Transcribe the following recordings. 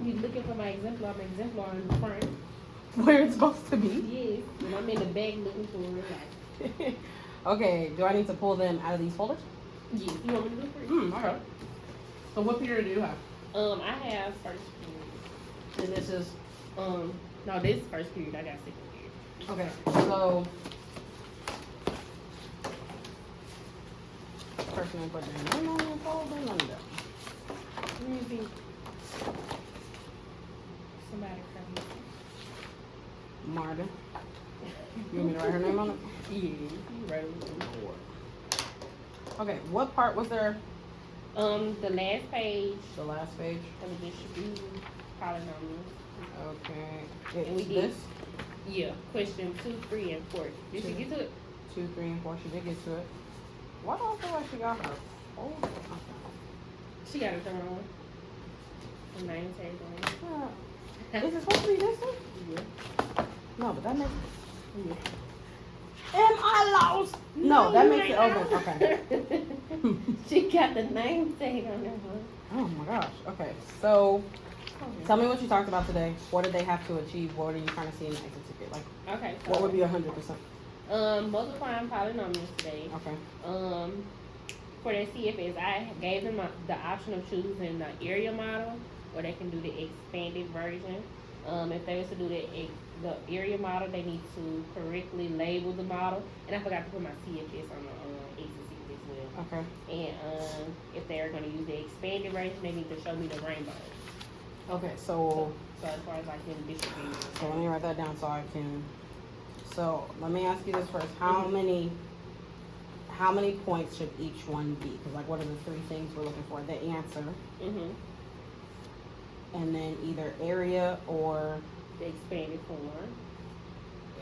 You looking for my exemplar? My exemplar in the front. Where it's supposed to be? Yes, and I'm in the back looking for it. Okay, do I need to pull them out of these folders? Yes, you want me to do it for you? Okay. So what period do you have? I have first period. And this is No, this is first period. I got second period. okay. So person I put their name on the folder window. Maybe somebody come. Marta. You want me to write her name on it? Yeah, you wrote it. Okay, what part was there? The last page. The last page. Of the distribution polynomials. Okay. And we It's did. this. Yeah, question 2, 3, and 4. Did she get to it? 2, 3, and 4. She did get to it. Why do I feel like she got her? Oh, okay. She got it done. The name tag on. Is it supposed to be this one? Yeah. No, but that makes. Yeah. Am I lost? No, that makes it open. Okay. She got the name tag on that one. Oh my gosh. Okay, so tell me what you talked about today. What did they have to achieve? What are you trying to see in the exit ticket? Like, Okay. So, what would be 100%? Multiplying polynomials today. Okay. For their CFS, I gave them the option of choosing the area model, or they can do the expanded version. If they was to do the area model, they need to correctly label the model. And I forgot to put my CFS on the exit ticket as well. Okay. And if they're going to use the expanded version, they need to show me the rainbow. Okay, so as far as like them distributing. so let me write that down so I can. So let me ask you this first: how many points should each one be? Because like, what are the 3 things we're looking for? The answer, and then either area or the expanded form,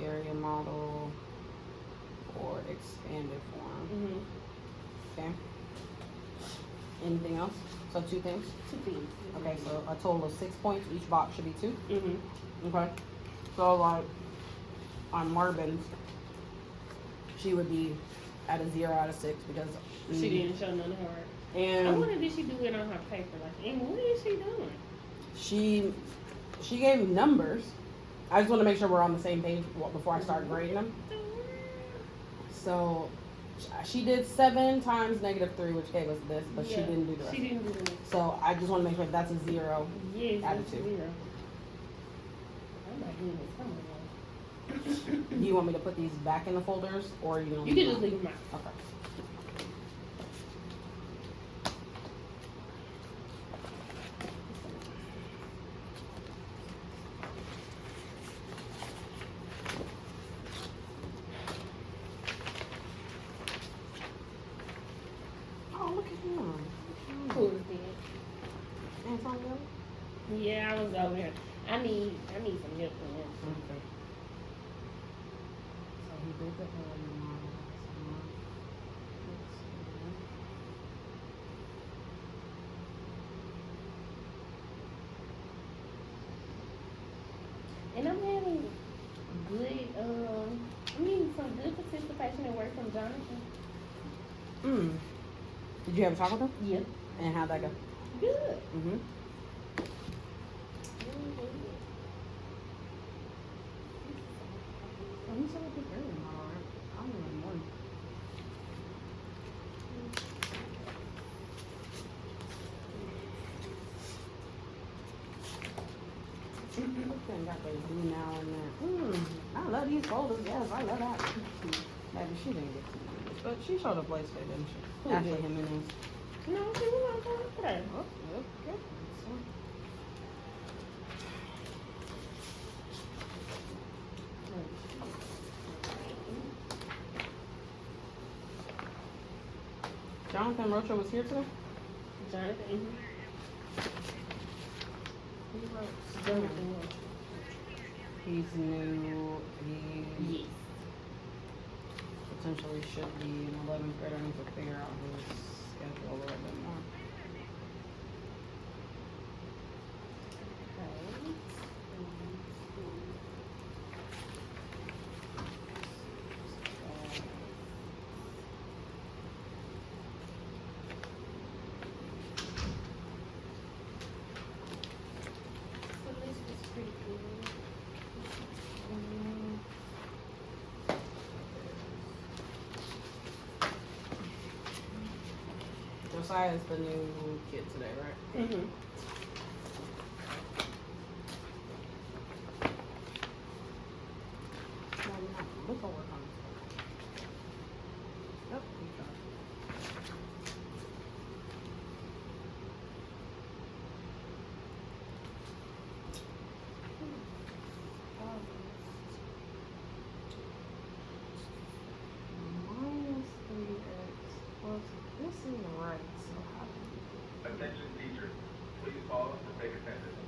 area model or expanded form. Okay. Anything else? So 2 things. 2 things. Okay, so a total of 6 points. Each box should be 2. Okay. So like on Marvin's, she would be at a 0 out of 6 because she didn't show none of her. And I wonder did she do it on her paper? Like, and what is she doing? She gave me numbers. I just want to make sure we're on the same page before I start grading them. So she did 7 times -3, which gave us this, but she didn't do the rest. She didn't do the rest. So I just want to make sure that's a 0 out of 2. 0. Oh my goodness, come on. Do you want me to put these back in the folders, or you? You can just leave them out. Okay. Oh, look at him. Who is that? Antonio? Yeah, I was over here. I need some help from him. Okay. So he did the and I'm having good, some good participation and work from Jonathan. Did you have a talk with him? Yeah. And how'd that go? Good. Mm-hmm. You said it was early, alright. I don't even know. Got the blue now and then. I love these folders. Yes, I love that. Maybe she didn't get to use, but she showed up late today, didn't she? Who Ashley did? Jimenez. No, she was on time today. Oh, yep, good. Jonathan Rocha was here today? Jonathan. Jonathan. He's new. He Yes. potentially should be in 11th grade. I need to figure out his schedule a little bit more. Josiah is the new kid today, right? Mm-hmm. We'll go work on this. Yep, we tried. Minus 3x plus this is right, so how do you Attention teachers, please pause and take attendance.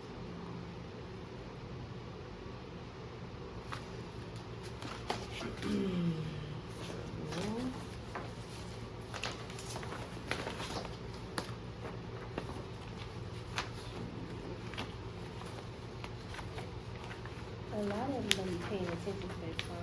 A lot of them don't be paying attention to that song.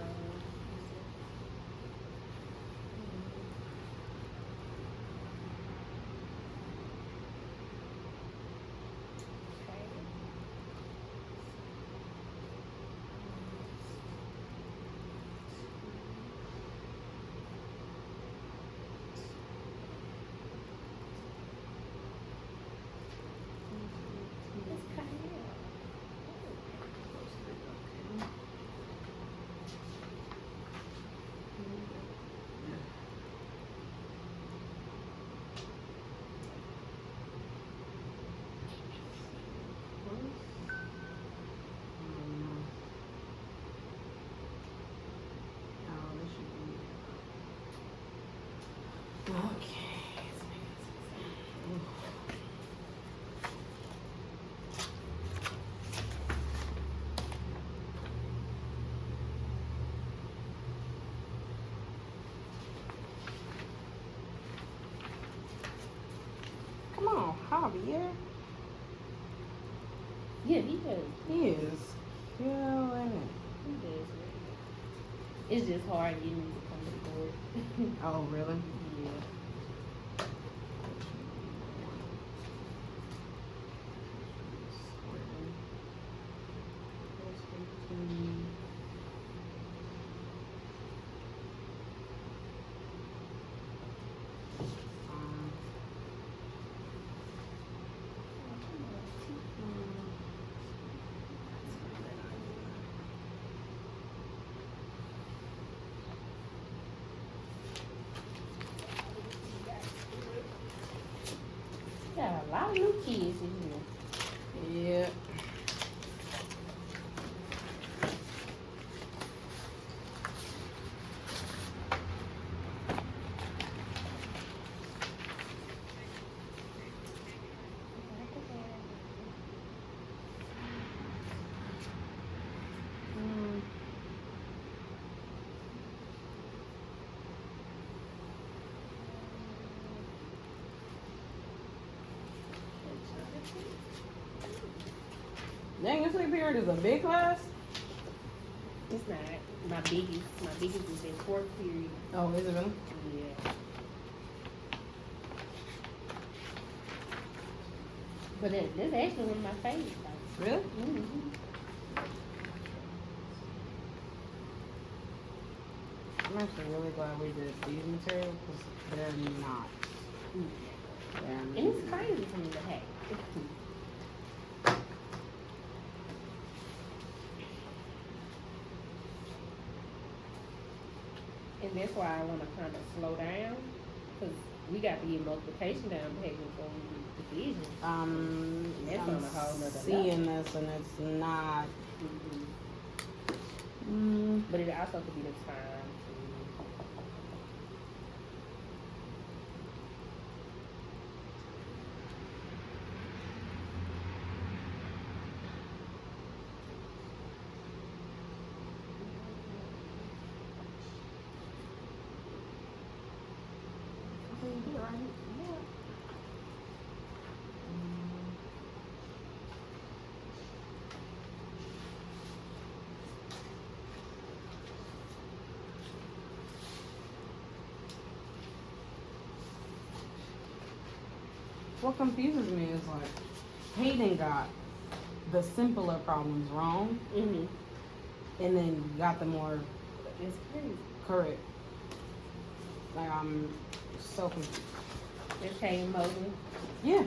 Come on, Javier. Yeah, he does. He is killing it. He does. It's just hard getting him to come to the board. Oh, really? Yeah. Got a lot of new kids in here. Yeah. Dang, your sleep period is a big class? It's not my biggest. My biggest is in fourth period. Oh, is it really? Yeah. But that's actually one of my favorites. Really? Mm-hmm. I'm actually really glad we did these materials because they're not. And it's crazy for me to have. And that's why I want to kind of slow down, because we got to get multiplication down paying before we do division. That's on a whole nother seeing this and it's not. But it also could be the time What confuses me is like Hayden got the simpler problems wrong, and then got the more it's crazy. correct. Like I'm so confused. Miss Hayden Mosley. Yeah.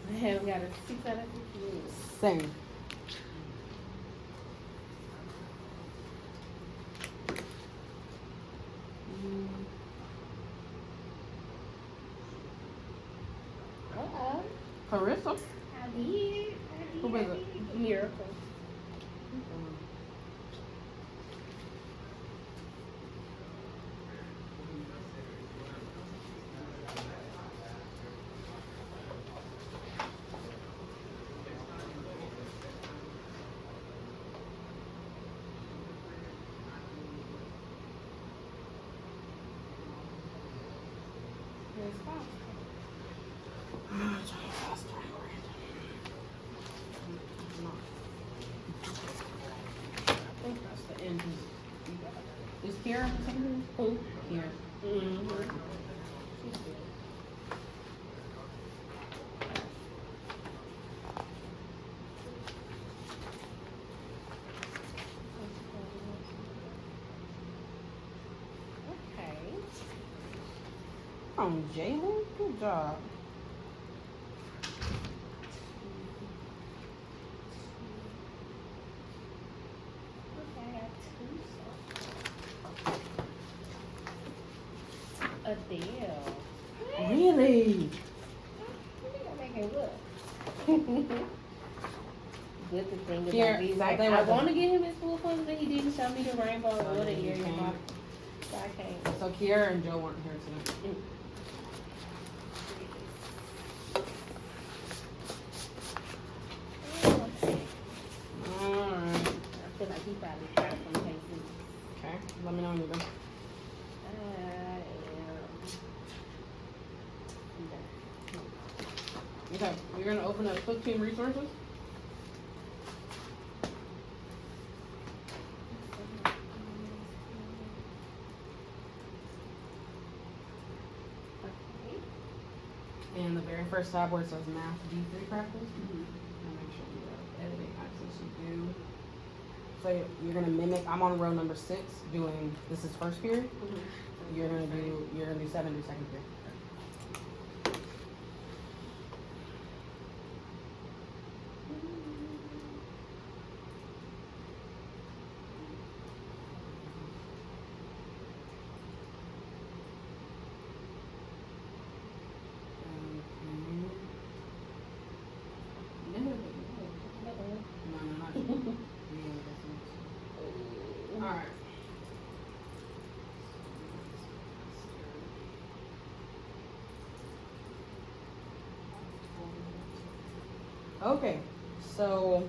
I haven't got a 6 out of 15. Same. Uh-oh. Carissa. I did. Who is it? Miracle. It's fine. I think that's the end. Is Kira something? Who? Kira. Mm-hmm. She's good. Okay. Oh, Jalen, good job. Okay, I got 2 so. Adele. Really? You gotta make it look. Good to think about Here, these. so Like, they I were the- want to get him his full points, but he didn't show me the rainbow or the you area can't. mark. So I can't. So Kiara and Joe weren't here tonight. Okay. Alright. I feel like he probably tried some cases. Okay. Let me know when you're done. Okay. You're gonna open up 15 resources. And the very first tab where it says math D3 practice. And make sure you have editing access. You do. So you're gonna mimic. I'm on row number 6 doing. This is first period. You're gonna do 7 do second period. No, not you. Alright. Okay, so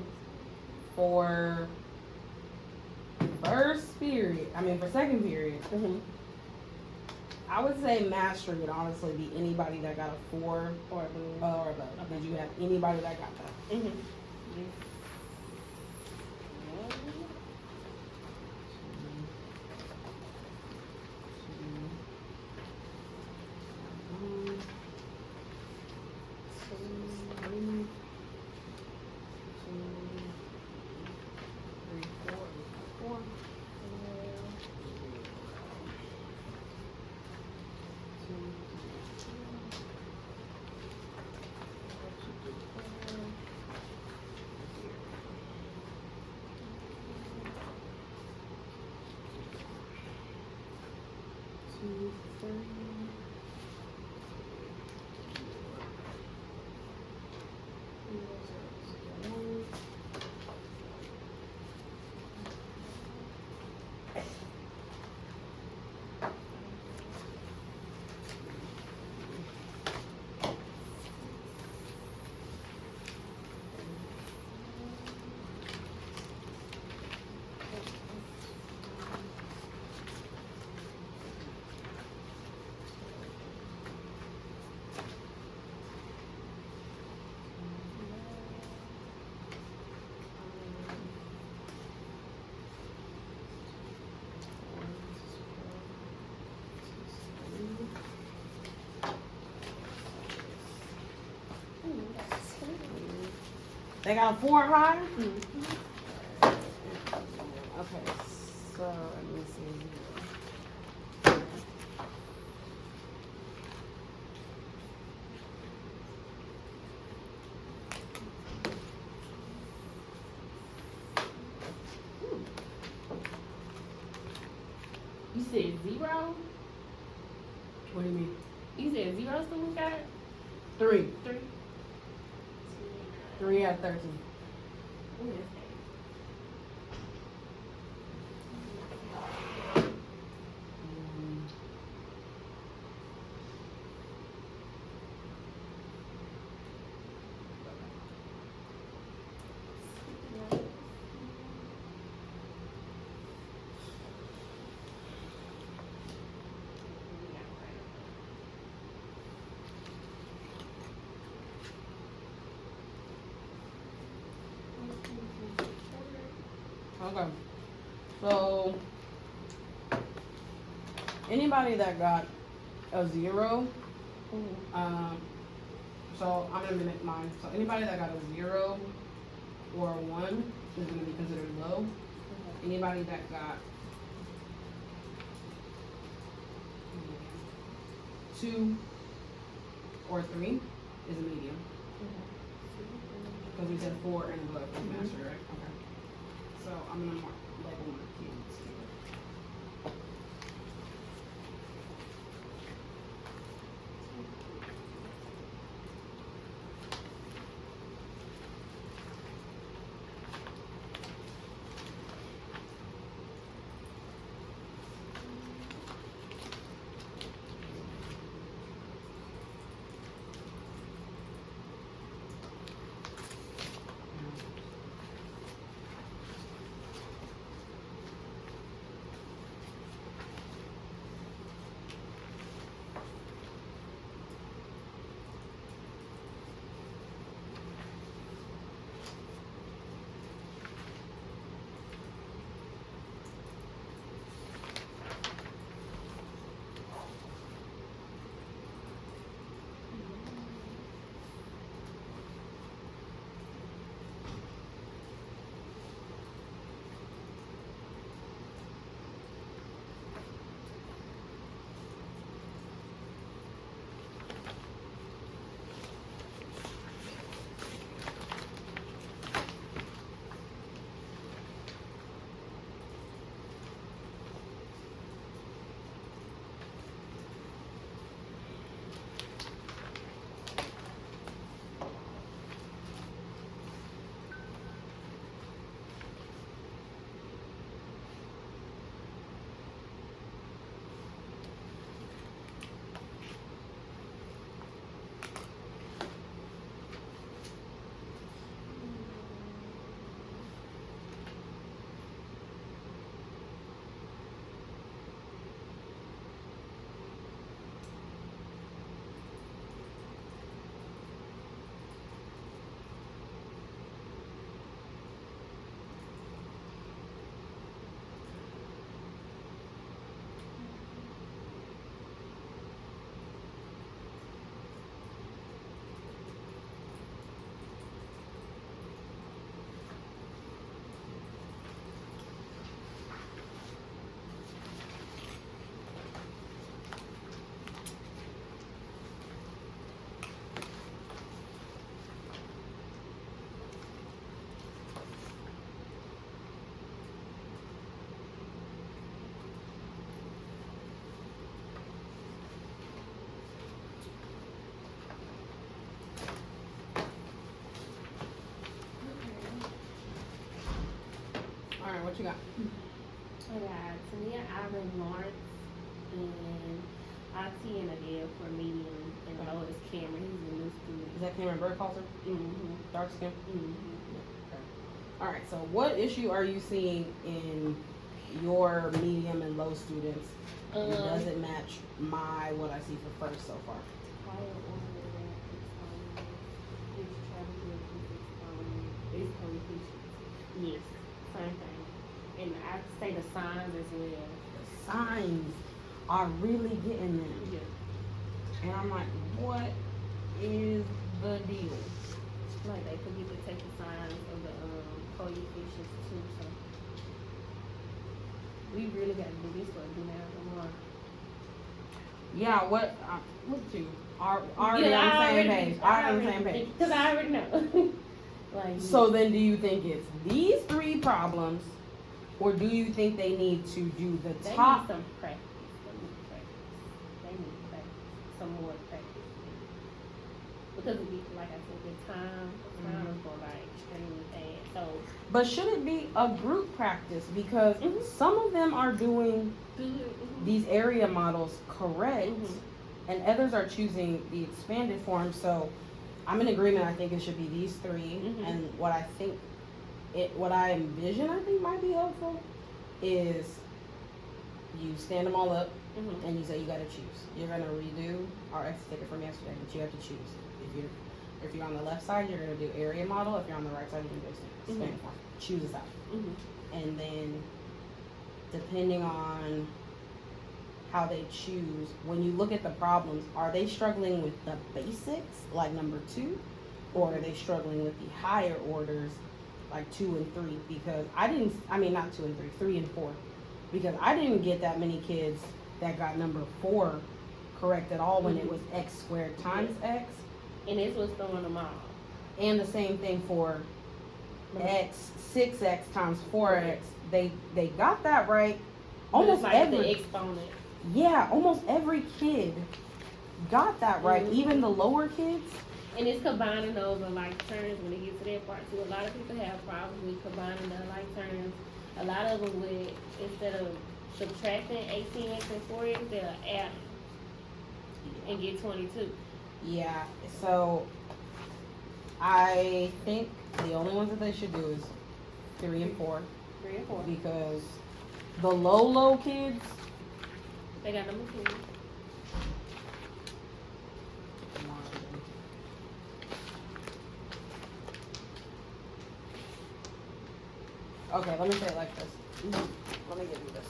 for first period, for second period, I would say mastery would honestly be anybody that got a 4 Or or above. Did you have anybody that got that? 2, 3. They got a 4 high? Mm-hmm. Okay, so let me see. You said 0? What do you mean? You said 0 students got it? 3. 3? 3 out of 13. Ooh, that's Okay. So anybody that got a 0, so I'm gonna mimic mine. So anybody that got a 0 or a 1 is gonna be considered low. Anybody that got 2 or 3 is a medium. Because we said 4 and above is master, right? Okay. So I'm gonna label my kids here. what you got? I got Tania Allen Lawrence and IT and Adele for medium, and Okay. Lois Cameron. He's a new student. Is that Cameron Burkhalter? Mm-hmm. Dark skin? Mm-hmm. Alright, so what issue are you seeing in your medium and low students? And does it match what I see for first so far? Higher order is travel is coefficient. Yes, same thing. And I'd say the signs as well. The signs are really getting them. Yeah. And I'm like, what is the deal? Like they forget to take the signs of the coefficients too. So we really got to do this for do now tomorrow. Yeah, what? Look at you. Already Yeah, on the same page. Already on the same page. Because I already know. Like So then, do you think it's these three problems, or do you think they need to do the they top? need some practice. They need practice. Some more practice. Because like I said, the time is going by extremely fast. So But should it be a group practice? Because Mhm. some of them are doing these area models correct, Mhm. and others are choosing the expanded form. So I'm in agreement. I think it should be these 3. Mhm. And what I envision, I think might be helpful, is you stand them all up Mhm. and you say you got to choose. You're gonna redo our exit ticket from yesterday, but you have to choose. If you're on the left side, you're gonna do area model. If you're on the right side, you're gonna do expanded form. Choose a side. Mhm. And then depending on how they choose, when you look at the problems, are they struggling with the basics like number 2, or are they struggling with the higher orders like 2 and 3? Because not 2 and 3, 3 and 4, because I didn't get that many kids that got number 4 correct at all when it was x squared times x. And this was throwing them off. And the same thing for x 6x times 4x. They got that right. Almost like every the exponent. almost every kid got that right. Mhm. Even the lower kids. And it's combining those like terms when it gets to that part too. A lot of people have problems with combining the like terms. A lot of them with, instead of subtracting 18x and 4x, they'll add and get 22. Yeah. So I think the only ones that they should do is 3 and 4, 3 and 4. because the low kids. They got number 2. Okay, let me say it like this. Let me give you this.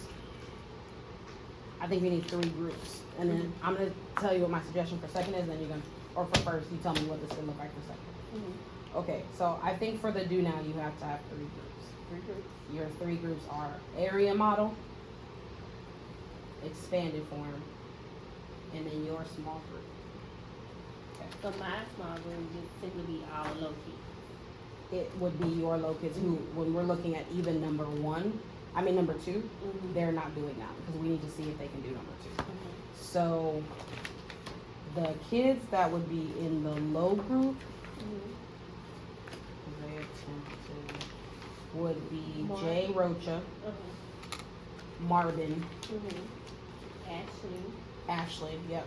I think we need 3 groups, and then I'm gonna tell you what my suggestion for second is. Then you're gonna, or for first, you tell me what this would look like for second. Okay, so I think for the do now, you have to have 3 groups. 3 groups. Your 3 groups are area model, expanded form, and then your small group. So my small group would simply be all low key. It would be your low kids who, when we're looking at even number 2, they're not doing that because we need to see if they can do number 2. So the kids that would be in the low group would be Jay Rocha, Marvin, Ashley. Yep,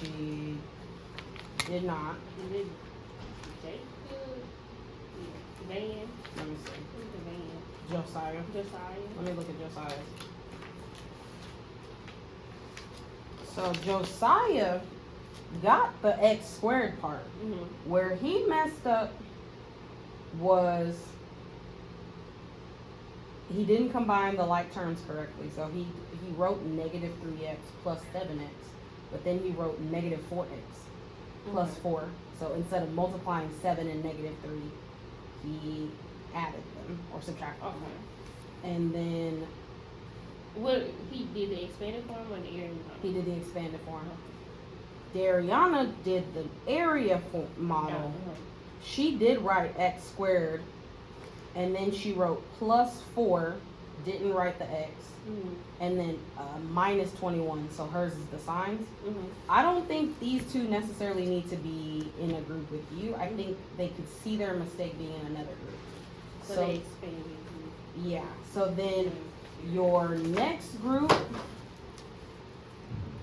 she did not. Van. Let me see. Who's the van? Josiah. Josiah. Let me look at Josiah's. So Josiah got the x squared part. Where he messed up was he didn't combine the like terms correctly. So he wrote negative 3x plus 7x, but then he wrote negative 4x plus 4. So instead of multiplying 7 and negative 3, he added them or subtracted them. And then What he did the expanded form or the area model? he did the expanded form. Dariana did the area model. She did write x squared, and then she wrote plus 4, didn't write the x, and then minus 21. So hers is the signs. I don't think these 2 necessarily need to be in a group with you. I think they could see their mistake being in another group. So they expanded. Yeah, so then your next group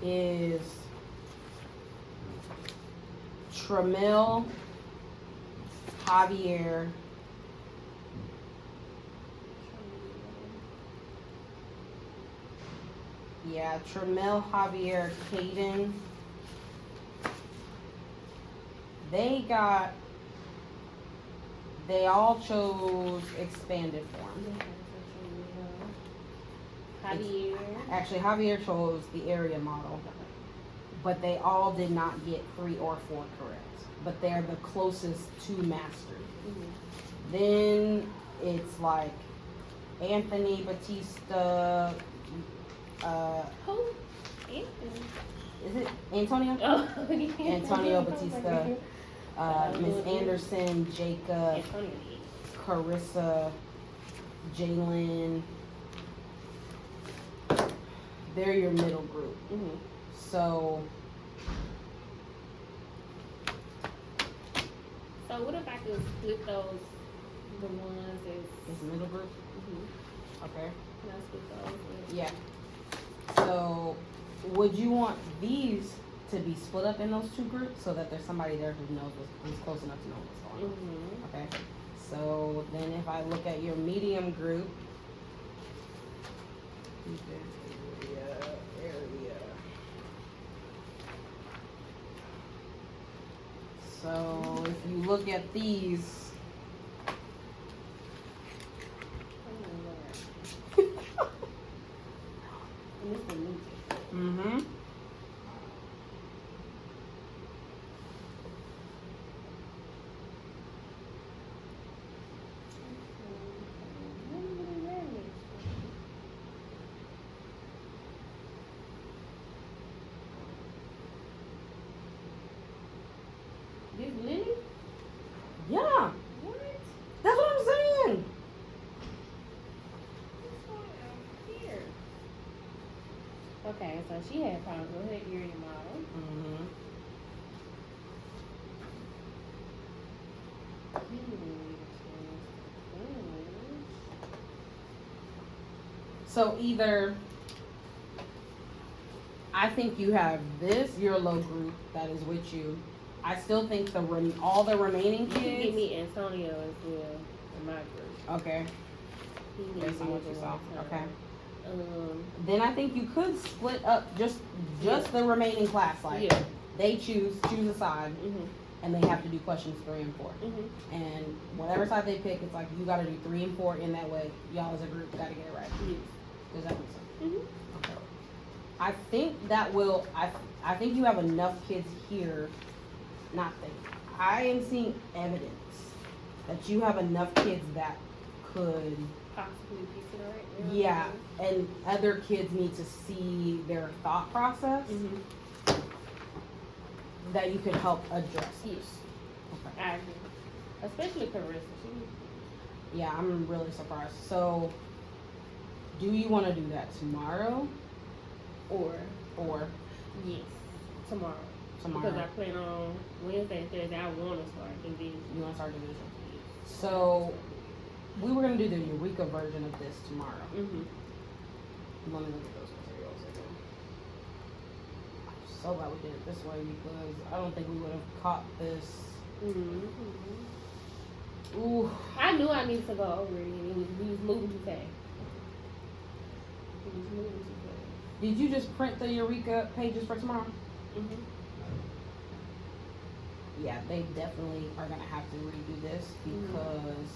is Tramil, Javier, Tramil, Javier, Caden. They all chose expanded form. Javier. Actually, Javier chose the area model, but they all did not get 3 or 4 correct. But they're the closest to mastery. Mm-hmm. Then it's like Anthony Batista. Who? Anthony. Is it Antonio? Oh, Antonio Batista. Miss Anderson, Jacob, Antonio. Carissa, Jalen. They're your middle group. Mm-hmm. So what if I could split those, the ones that's... it's the middle group. Mm-hmm. Okay. Can I split those? Yeah. So would you want these to be split up in those 2 groups so that there's somebody there who knows who's close enough to know what's going on? Mm-hmm. Okay. So then if I look at your medium group, area. So if you look at these, mm-hmm. This Lenny? Yeah, What? that's what I'm saying. What's going on here? Okay, so she had problems with her area model. Mm-hmm. So either I think you have this your low group that is with you. I still think all the remaining You can kids. give me Antonio as well in my group. Okay. He Based needs on to what do you it saw. one Okay. time. Then I think you could split up just the remaining class. Like Yeah. they choose a side, Mhm. and they have to do questions 3 and 4. Mhm. And whatever side they pick, it's like you got to do 3 and 4 in that way. Y'all as a group got to get it right. Yes. Does that make sense? Mhm. Okay. I think that will. I think you have enough kids here. Not think. I am seeing evidence that you have enough kids that could. Possibly piece it right. Yeah, and other kids need to see their thought process Mhm. that you could help address. Yes. Okay. I agree. Especially Carissa. She. Yeah, I'm really surprised. So, do you want to do that tomorrow Or or yes, tomorrow. tomorrow? Because I plan on Wednesday and Thursday. I want to start division. You want to start division? So, we were gonna do the Eureka version of this tomorrow. Mhm. Let me look at those materials again. I'm so glad we did it this way because I don't think we would have caught this. Mhm. Ooh, I knew I needed to go over it, and we was moving too fast. We was moving too fast. did you just print the Eureka pages for tomorrow? Mhm. Yeah, they definitely are gonna have to redo this because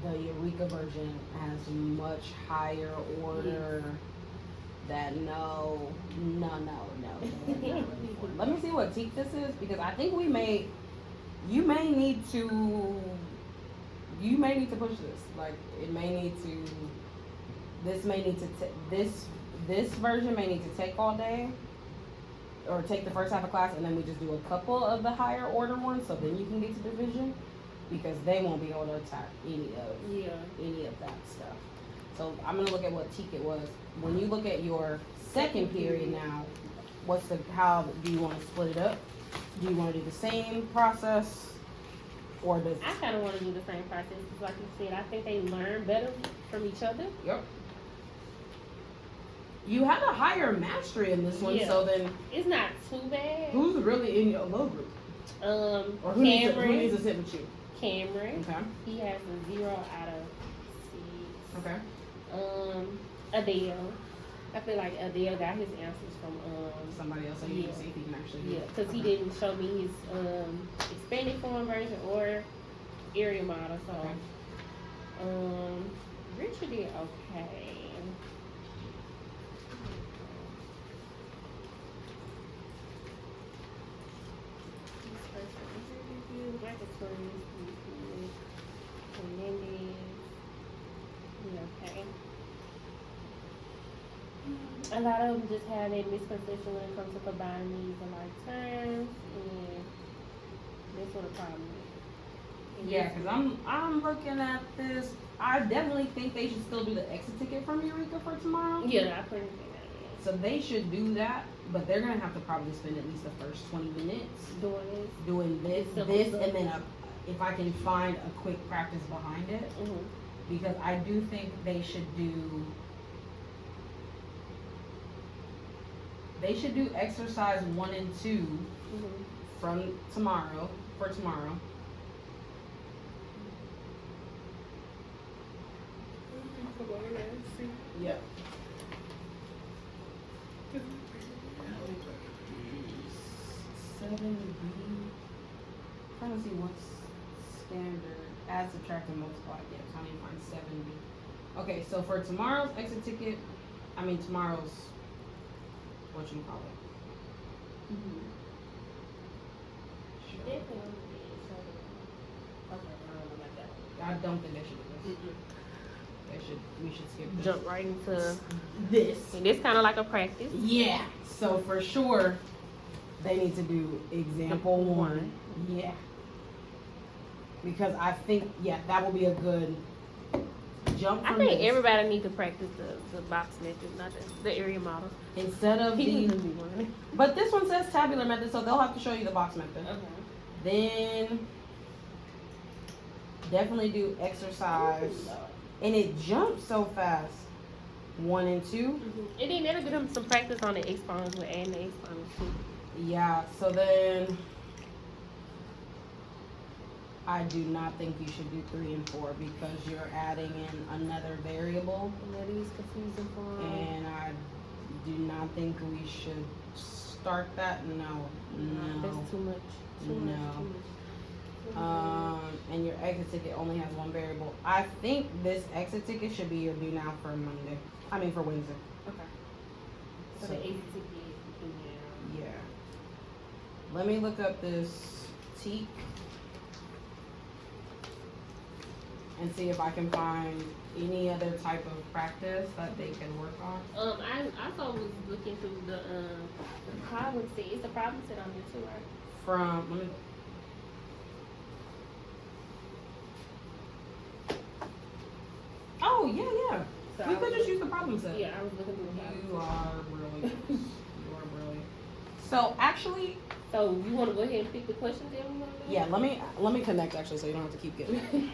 the Eureka version has much higher order. That no. Let me see what teak this is because I think you may need to push this. Like it may need to. This may need to this version may need to take all day. Or take the first half of class and then we just do a couple of the higher order ones so then you can get to division because they won't be able to attack any of that stuff. So I'm gonna look at what TEAC it was. When you look at your second period now, how do you want to split it up? Do you want to do the same process or does? I kind of want to do the same process, 'cause like you said, I think they learn better from each other. Yep. You had a higher mastery in this one, Yeah. so then It's not too bad. who's really in your low group? Or who needs Cameron. to sit with you? Cameron. Okay. He has a 0 out of 6. Okay. Adele. I feel like Adele got his answers from Somebody else, so you can see if he can actually do yeah, it. because he Okay. didn't show me his expanded form version or area model. So Okay. Richard did okay. This person interview, Michael Torres, Hernandez. Yeah, okay. A lot of them just have that misconception when it comes to combining these in like terms, and that's what the problem is. And Yeah, this- because I'm looking at this. I definitely think they should still do the exit ticket from Eureka for tomorrow. Yeah, I put anything out there. So they should do that, but they're gonna have to probably spend at least the first 20 minutes Doing this. doing this, Simple this, stuff. and then if I can find a quick practice behind it, Mm-hmm. because I do think they should do. They should do exercise 1 and 2 Mm-hmm. from tomorrow for tomorrow. Yep. 7B. Trying to see what's standard. Add, subtract, and multiply. Yeah, trying to find 7B. Okay, so for tomorrow's exit ticket, tomorrow's what you call it. Mm-hmm. Sure. Definitely on the edge, so- Okay, I don't know about that one. I don't think they should do this. We should skip this. Jump right into This. and this kind of like a practice. Yeah. So for sure, they need to do example 1. Yeah. Because I think that will be a good jump I from think this. everybody needs to practice the box method, not the area model. Instead of He the, doesn't be one. but this one says tabular method, so they'll have to show you the box method. Okay. Then definitely do exercise, and it jumps so fast. 1 and 2. Mm-hmm. And then that'll give them some practice on the exponents with adding the exponents too. Yeah. So then, I do not think you should do 3 and 4 because you're adding in another variable, And that is confusing for them. and I do not think we should start that. No. That's too much. Too No. much. Too much. And your exit ticket only has 1 variable. I think this exit ticket should be your do now for Monday. For Wednesday. Okay. So So, the exit ticket, yeah. yeah. Let me look up this teak and see if I can find any other type of practice that they can work on. I also was looking through the problem set. It's a problem set on there too, right? From, let me, oh, yeah. So We I could was just use the problem set. Yeah, I was looking through the problem You set. are brilliant. You are brilliant. So actually, So you want to go ahead and pick the questions that we want to do? yeah, let me connect actually so you don't have to keep getting